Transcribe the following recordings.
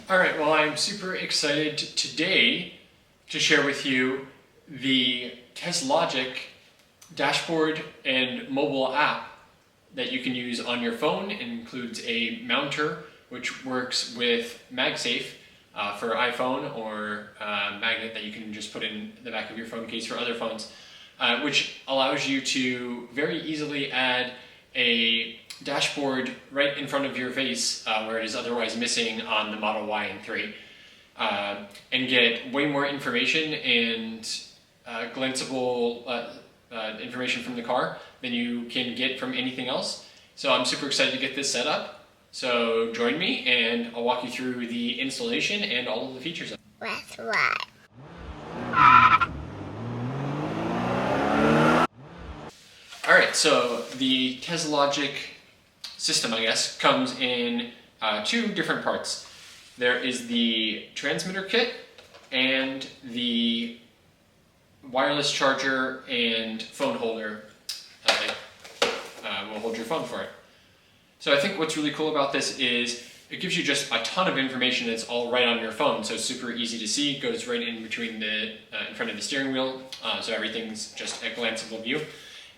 All right, well, I'm super excited today to share with you the Teslogic dashboard and mobile app that you can use on your phone. It includes a mounter which works with MagSafe for iPhone, or a magnet that you can just put in the back of your phone case for other phones, which allows you to very easily add a dashboard right in front of your face where it is otherwise missing on the Model Y and 3, and get way more information and glanceable information from the car than you can get from anything else. So I'm super excited to get this set up. So join me and I'll walk you through the installation and all of the features. That's right. Alright, so the Teslogic system, I guess, comes in two different parts. There is the transmitter kit and the wireless charger and phone holder that will hold your phone for it. So I think what's really cool about this is it gives you just a ton of information that's all right on your phone, so it's super easy to see. It goes right in between the in front of the steering wheel, so everything's just a glanceable view.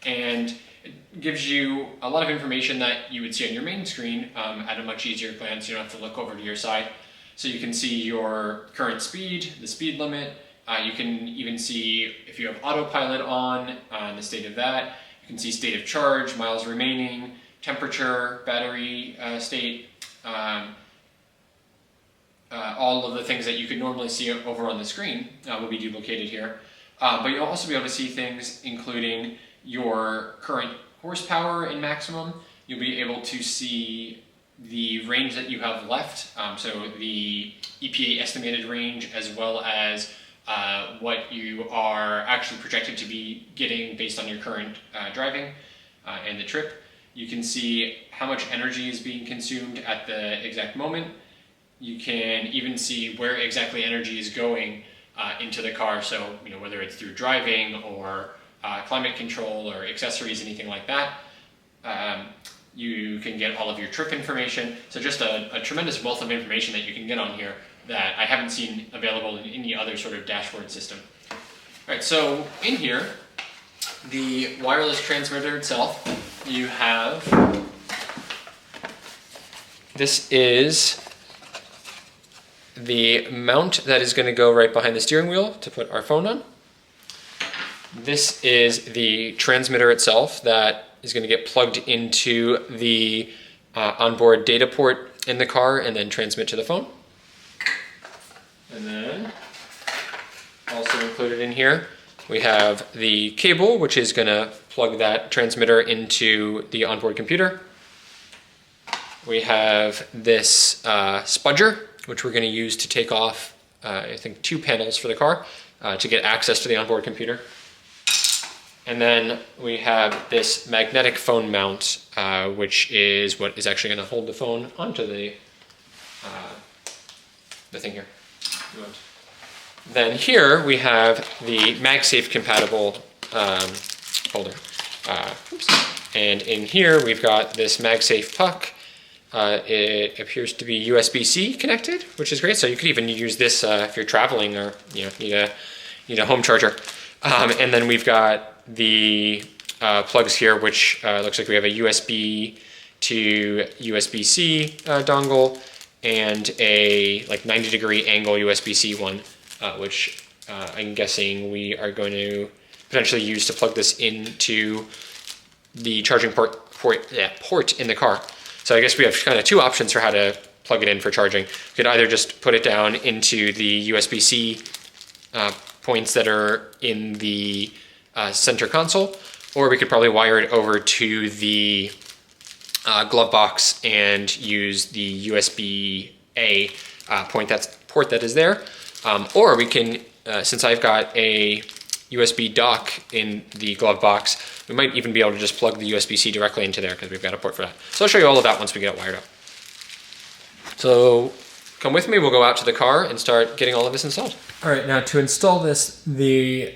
And it gives you a lot of information that you would see on your main screen at a much easier glance. You don't have to look over to your side. So you can see your current speed, the speed limit. You can even see if you have autopilot on, the state of that. You can see state of charge, miles remaining, temperature, battery state, all of the things that you could normally see over on the screen will be duplicated here. But you'll also be able to see things including your current horsepower and maximum. You'll be able to see the range that you have left, so the EPA estimated range, as well as what you are actually projected to be getting based on your current driving and the trip. You can see how much energy is being consumed at the exact moment. You can even see where exactly energy is going into the car, so whether it's through driving or climate control or accessories, anything like that. You can get all of your trip information. So just a tremendous wealth of information that you can get on here that I haven't seen available in any other sort of dashboard system. All right, so in here, the wireless transmitter itself, you have, this is the mount that is going to go right behind the steering wheel to put our phone on. This is the transmitter itself that is going to get plugged into the onboard data port in the car and then transmit to the phone. And then also included in here, we have the cable, which is going to plug that transmitter into the onboard computer. We have this spudger, which we're going to use to take off, I think, 2 panels for the car to get access to the onboard computer. And then we have this magnetic phone mount, which is what is actually going to hold the phone onto the thing here. Then here we have the MagSafe compatible holder. And in here we've got this MagSafe puck. It appears to be USB-C connected, which is great. So you could even use this if you're traveling or need a home charger. And then we've got the plugs here, which looks like we have a USB to USB-C dongle and a 90-degree angle USB-C one, which I'm guessing we are going to potentially use to plug this into the charging port in the car. So I guess we have kind of 2 options for how to plug it in for charging. We could either just put it down into the USB-C points that are in the center console, or we could probably wire it over to the glove box and use the USB-A port that is there. Or we can, since I've got a USB dock in the glove box, we might even be able to just plug the USB-C directly into there because we've got a port for that. So I'll show you all of that once we get it wired up. So come with me, we'll go out to the car and start getting all of this installed. All right, now to install this, the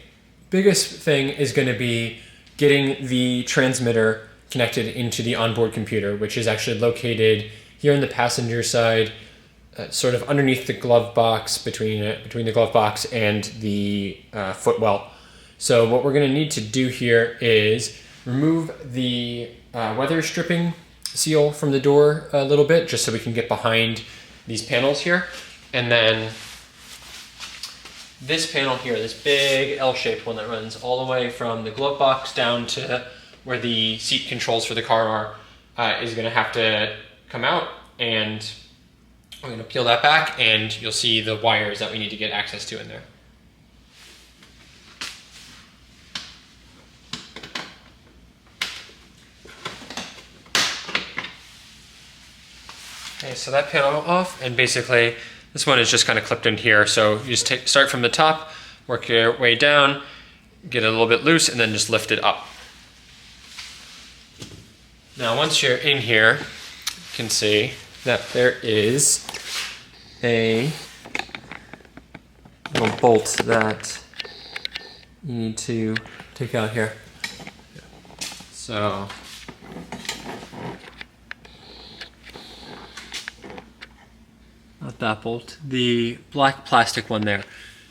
biggest thing is going to be getting the transmitter connected into the onboard computer, which is actually located here on the passenger side sort of underneath the glove box, between the glove box and the footwell. So what we're going to need to do here is remove the weather stripping seal from the door a little bit, just so we can get behind these panels here. And then this panel here, this big L-shaped one that runs all the way from the glove box down to where the seat controls for the car are, is going to have to come out, and we're going to peel that back, and you'll see the wires that we need to get access to in there. Okay, so that panel off, and basically this one is just kind of clipped in here. So you just start from the top, work your way down, get it a little bit loose, and then just lift it up. Now once you're in here, you can see that there is a little bolt that you need to take out here. So not that bolt, the black plastic one there.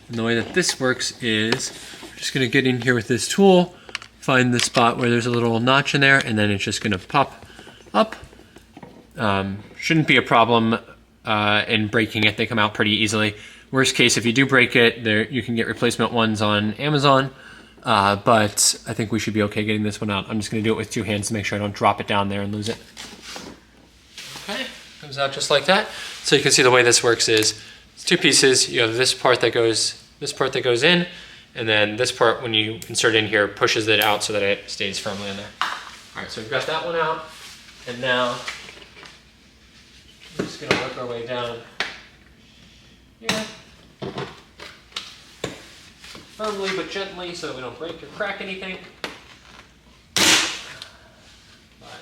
And the way that this works is, I'm just gonna get in here with this tool, find the spot where there's a little notch in there, and then it's just gonna pop up. Shouldn't be a problem in breaking it. They come out pretty easily. Worst case, if you do break it, you can get replacement ones on Amazon, but I think we should be okay getting this one out. I'm just gonna do it with two hands to make sure I don't drop it down there and lose it. Okay, comes out just like that. So you can see the way this works is, it's two pieces. You have this part that goes in, and then this part, when you insert in here, pushes it out so that it stays firmly in there. All right, so we've got that one out, and now we're just gonna work our way down here. Firmly but gently so we don't break or crack anything. But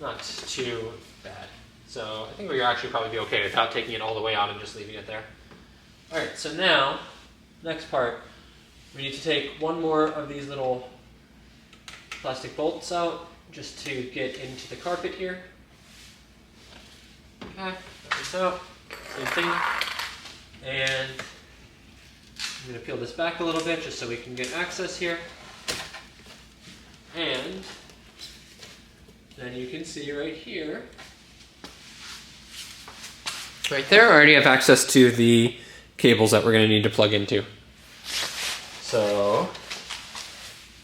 not too bad. So I think we'll actually probably be okay without taking it all the way out and just leaving it there. All right, so now, next part, we need to take one more of these little plastic bolts out just to get into the carpet here. Okay, this out, same thing. And I'm going to peel this back a little bit just so we can get access here. And then you can see right here, right there, I already have access to the cables that we're going to need to plug into. So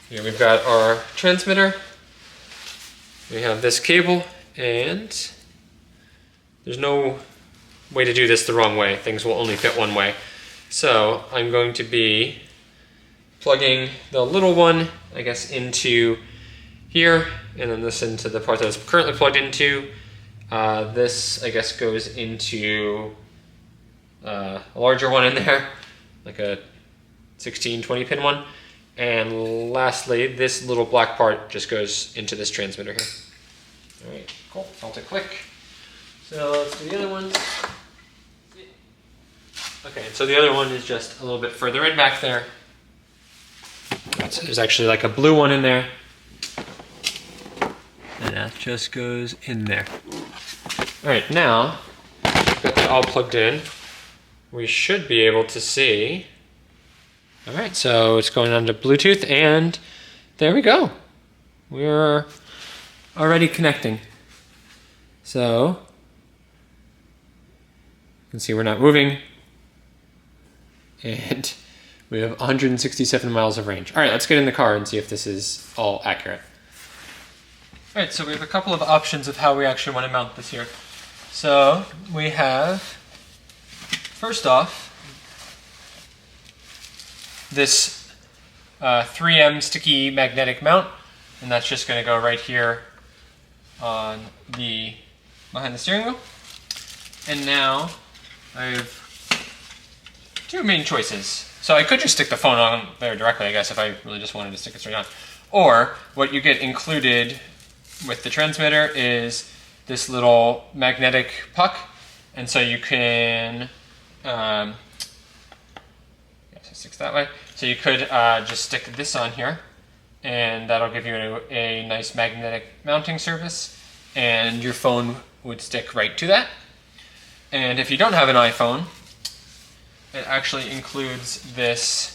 here we've got our transmitter, we have this cable, and there's no way to do this the wrong way. Things will only fit one way. So I'm going to be plugging the little one, I guess, into here, and then this into the part that it's currently plugged into. This, I guess, goes into a larger one in there, like a 16, 20 pin one. And lastly, this little black part just goes into this transmitter here. All right, cool, felt it click. So let's do the other ones. Okay, so the other one is just a little bit further in back there. There's actually like a blue one in there. And that just goes in there. All right, now, we've got that all plugged in. We should be able to see. All right, so it's going on to Bluetooth, and there we go. We're already connecting. So, you can see we're not moving. And we have 167 miles of range. All right, let's get in the car and see if this is all accurate. All right, so we have a couple of options of how we actually want to mount this here. So we have, first off, this 3M sticky magnetic mount, and that's just going to go right here on behind the steering wheel. And now I have two main choices. So I could just stick the phone on there directly, I guess, if I really just wanted to stick it straight on. Or what you get included with the transmitter is this little magnetic puck, and so you can, yes, it sticks that way. So you could just stick this on here, and that'll give you a nice magnetic mounting surface, and your phone would stick right to that. And if you don't have an iPhone, it actually includes this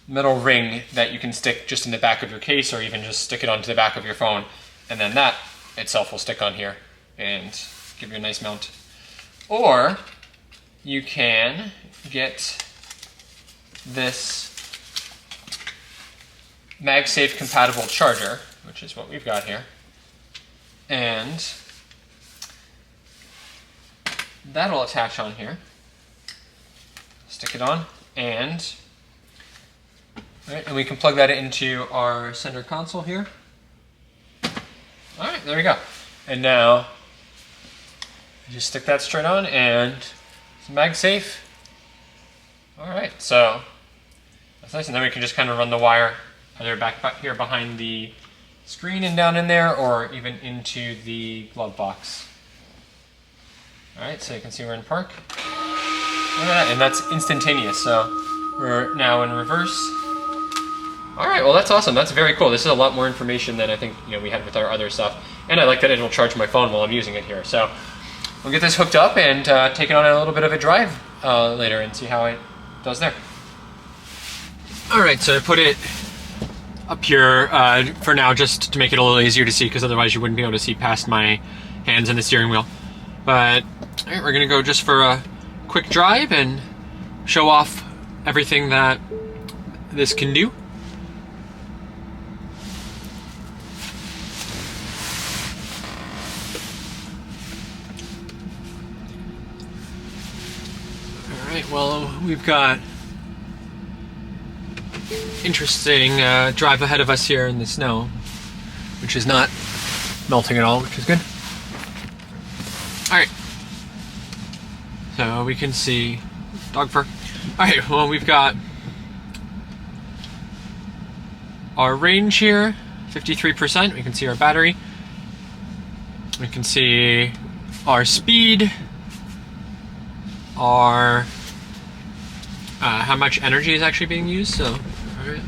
metal ring that you can stick just in the back of your case, or even just stick it onto the back of your phone, and then that itself will stick on here and give you a nice mount. Or you can get this MagSafe compatible charger, which is what we've got here, and that'll attach on here. Stick it on, and we can plug that into our center console here. All right, there we go. And now you just stick that straight on, and it's MagSafe. All right, so that's nice. And then we can just kind of run the wire either back here behind the screen and down in there, or even into the glove box. All right, so you can see we're in park. Look at that, and that's instantaneous, so we're now in reverse. All right, well that's awesome. That's very cool. This is a lot more information than I think we had with our other stuff, and I like that it'll charge my phone while I'm using it here. So we'll get this hooked up and take it on a little bit of a drive later and see how it does there. All right, so I put it up here for now just to make it a little easier to see, because otherwise you wouldn't be able to see past my hands and the steering wheel. But all right, we're gonna go just for a quick drive and show off everything that this can do. All right, well, we've got interesting drive ahead of us here in the snow, which is not melting at all, which is good. All right, so we can see dog fur. All right, well, we've got our range here, 53%. We can see our battery. We can see our speed, our how much energy is actually being used. So, all right,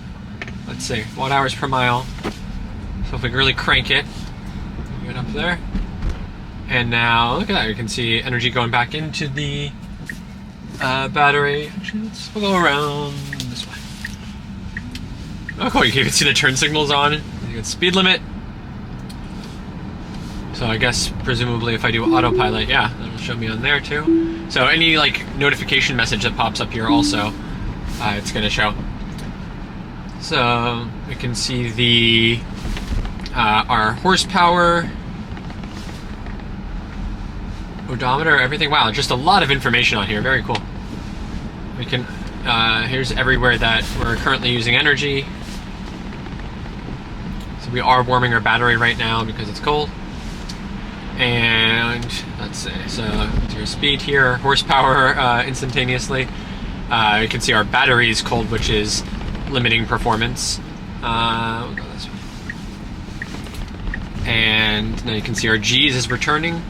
let's see, watt hours per mile. So if we really crank it, get up there. And now, look at that, you can see energy going back into the battery. Actually, we'll go around this way. Oh, cool, you can even see the turn signals on. You get speed limit. So I guess, presumably, if I do autopilot, yeah, that'll show me on there too. So any notification message that pops up here also, it's gonna show. So we can see the our horsepower, odometer, everything. Wow, just a lot of information on here. Very cool. We can, here's everywhere that we're currently using energy. So we are warming our battery right now because it's cold. And let's see, so your speed here, horsepower instantaneously. You can see our battery is cold, which is limiting performance. We'll go this way. And now you can see our G's is returning.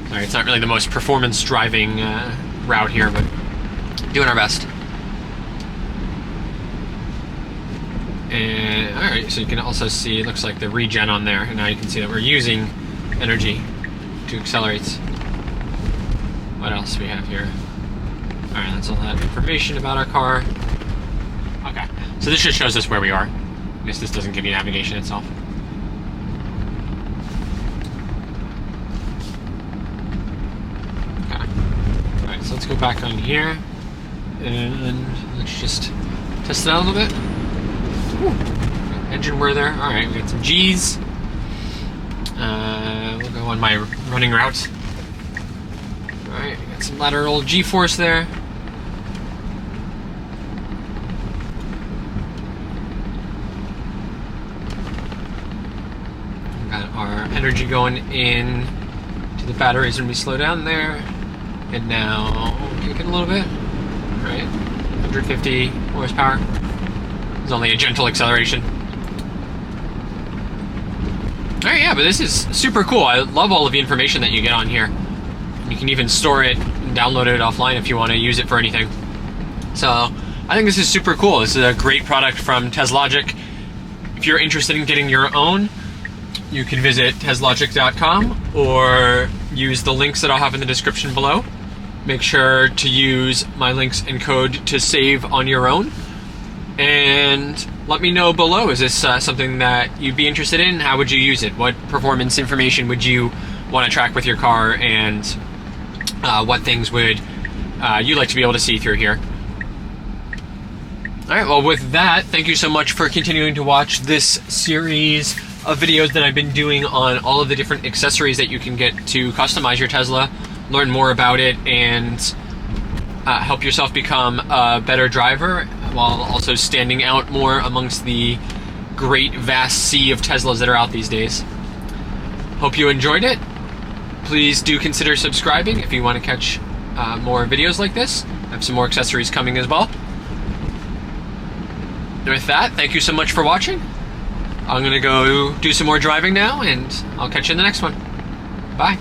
Sorry, it's not really the most performance driving route here, but doing our best. And all right, so you can also see, it looks like the regen on there, and now you can see that we're using energy to accelerate. What else do we have here? All right, that's all that information about our car. Okay, so this just shows us where we are. I guess this doesn't give you navigation itself. So let's go back on here and let's just test it out a little bit. Ooh, engine whir there. All right, we got some G's. We'll go on my running route. All right, we got some lateral G-force there. We got our energy going in to the batteries when we slow down there. And now, kick it a little bit, right? 150 horsepower. It's only a gentle acceleration. All right, yeah, but this is super cool. I love all of the information that you get on here. You can even store it and download it offline if you want to use it for anything. So I think this is super cool. This is a great product from Teslogic. If you're interested in getting your own, you can visit Teslogic.com or use the links that I'll have in the description below. Make sure to use my links and code to save on your own. And let me know below, is this something that you'd be interested in? How would you use it? What performance information would you want to track with your car, and what things would you like to be able to see through here? All right, well, with that, thank you so much for continuing to watch this series of videos that I've been doing on all of the different accessories that you can get to customize your Tesla, learn more about it, and help yourself become a better driver while also standing out more amongst the great vast sea of Teslas that are out these days. Hope you enjoyed it. Please do consider subscribing if you want to catch more videos like this. I have some more accessories coming as well. And with that, thank you so much for watching. I'm gonna go do some more driving now, and I'll catch you in the next one. Bye.